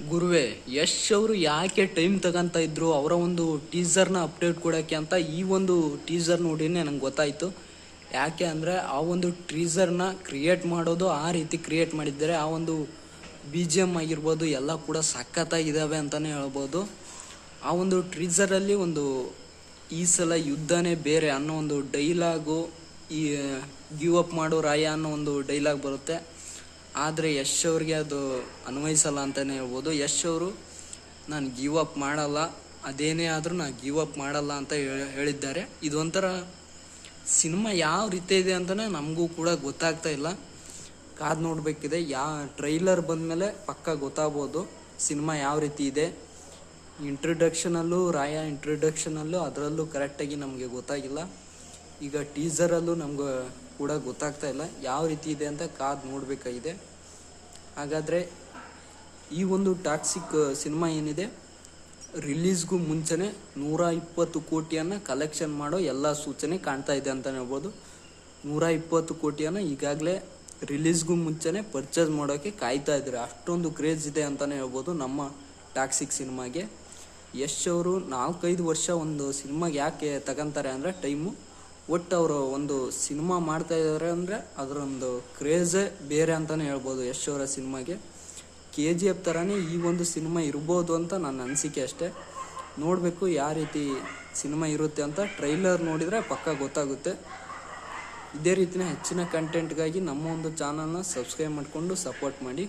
ಗುರುವೆ ಯಶ್ ಅವರು ಯಾಕೆ ಟೈಮ್ ತಗೊಂತ ಇದ್ರು ಅವರ ಒಂದು ಟೀಸರ್ನ ಅಪ್ಡೇಟ್ ಕೊಡೋಕ್ಕೆ ಅಂತ ಈ ಒಂದು ಟೀಸರ್ ನೋಡಿನೇ ನಂಗೆ ಗೊತ್ತಾಯಿತು. ಯಾಕೆ ಅಂದರೆ ಆ ಒಂದು ಟೀಸರ್ನ ಕ್ರಿಯೇಟ್ ಮಾಡೋದು ಆ ರೀತಿ ಕ್ರಿಯೇಟ್ ಮಾಡಿದ್ದಾರೆ. ಆ ಒಂದು ಬಿ ಜಿ ಎಮ್ ಆಗಿರ್ಬೋದು ಎಲ್ಲ ಕೂಡ ಸಖತ್ತಾಗಿದ್ದಾವೆ ಅಂತಲೇ ಹೇಳ್ಬೋದು. ಆ ಒಂದು ಟೀಸರಲ್ಲಿ ಒಂದು ಈ ಸಲ ಯುದ್ಧನೇ ಬೇರೆ ಅನ್ನೋ ಒಂದು ಡೈಲಾಗು, ಈ ಗಿವ್ ಅಪ್ ಮಾಡೋ ರಾಯ ಅನ್ನೋ ಒಂದು ಡೈಲಾಗ್ ಬರುತ್ತೆ. ಆದರೆ ಯಶ್ ಅವ್ರಿಗೆ ಅದು ಅನ್ವಯಿಸಲ್ಲ ಅಂತಲೇ ಹೇಳ್ಬೋದು. ಯಶ್ ಅವರು ನಾನು ಗಿವ್ ಅಪ್ ಮಾಡಲ್ಲ, ಅದೇನೇ ಆದರೂ ನಾನು ಗಿವ್ ಅಪ್ ಮಾಡಲ್ಲ ಅಂತ ಹೇಳಿದ್ದಾರೆ. ಇದೊಂಥರ ಸಿನಿಮಾ ಯಾವ ರೀತಿ ಇದೆ ಅಂತಲೇ ನಮಗೂ ಕೂಡ ಗೊತ್ತಾಗ್ತಾ ಇಲ್ಲ. ಕಾದು ನೋಡಬೇಕಿದೆ. ಟ್ರೈಲರ್ ಬಂದಮೇಲೆ ಪಕ್ಕ ಗೊತ್ತಾಗ್ಬೋದು ಸಿನಿಮಾ ಯಾವ ರೀತಿ ಇದೆ. ರಾಯ ಇಂಟ್ರೊಡಕ್ಷನಲ್ಲೂ ಅದರಲ್ಲೂ ಕರೆಕ್ಟಾಗಿ ನಮಗೆ ಗೊತ್ತಾಗಿಲ್ಲ. ಈಗ ಟೀಸರಲ್ಲೂ ನಮ್ಗೆ ಕೂಡ ಗೊತ್ತಾಗ್ತಾ ಇಲ್ಲ ಯಾವ ರೀತಿ ಇದೆ ಅಂತ ಕಾದು ನೋಡಬೇಕಾಗಿದೆ. ಹಾಗಾದರೆ ಈ ಒಂದು ಟಾಕ್ಸಿಕ್ ಸಿನಿಮಾ ಏನಿದೆ ರಿಲೀಸ್ಗೂ ಮುಂಚೆನೇ 120 ಕೋಟಿಯನ್ನು ಕಲೆಕ್ಷನ್ ಮಾಡೋ ಎಲ್ಲ ಸೂಚನೆ ಕಾಣ್ತಾ ಇದೆ ಅಂತಲೇ ಹೇಳ್ಬೋದು. 120 ಕೋಟಿಯನ್ನು ಈಗಾಗಲೇ ರಿಲೀಸ್ಗೂ ಮುಂಚೆನೇ ಪರ್ಚೇಸ್ ಮಾಡೋಕ್ಕೆ ಕಾಯ್ತಾ ಇದ್ದಾರೆ. ಅಷ್ಟೊಂದು ಕ್ರೇಜ್ ಇದೆ ಅಂತಲೇ ಹೇಳ್ಬೋದು ನಮ್ಮ ಟಾಕ್ಸಿಕ್ ಸಿನಿಮಾಗೆ. ಯಶ್ ಅವರು 4-5 ವರ್ಷ ಒಂದು ಸಿನಿಮಾಗೆ ಯಾಕೆ ತಗೊಂತಾರೆ ಅಂದರೆ ಟೈಮು. ಒಟ್ಟು ಅವರು ಒಂದು ಸಿನಿಮಾ ಮಾಡ್ತಾ ಇದ್ದಾರೆ ಅಂದರೆ ಅದರೊಂದು ಕ್ರೇಜೇ ಬೇರೆ ಅಂತಲೇ ಹೇಳ್ಬೋದು ಯಶ್ ಅವರ ಸಿನಿಮಾಗೆ. KGF ಥರನೇ ಈ ಒಂದು ಸಿನಿಮಾ ಇರ್ಬೋದು ಅಂತ ನನ್ನ ಅನಿಸಿಕೆ ಅಷ್ಟೇ. ನೋಡಬೇಕು ಯಾವ ರೀತಿ ಸಿನಿಮಾ ಇರುತ್ತೆ ಅಂತ. ಟ್ರೈಲರ್ ನೋಡಿದರೆ ಪಕ್ಕ ಗೊತ್ತಾಗುತ್ತೆ. ಇದೇ ರೀತಿಯ ಹೆಚ್ಚಿನ ಕಂಟೆಂಟ್ಗಾಗಿ ನಮ್ಮ ಒಂದು ಚಾನಲ್ನ ಸಬ್ಸ್ಕ್ರೈಬ್ ಮಾಡಿಕೊಂಡು ಸಪೋರ್ಟ್ ಮಾಡಿ.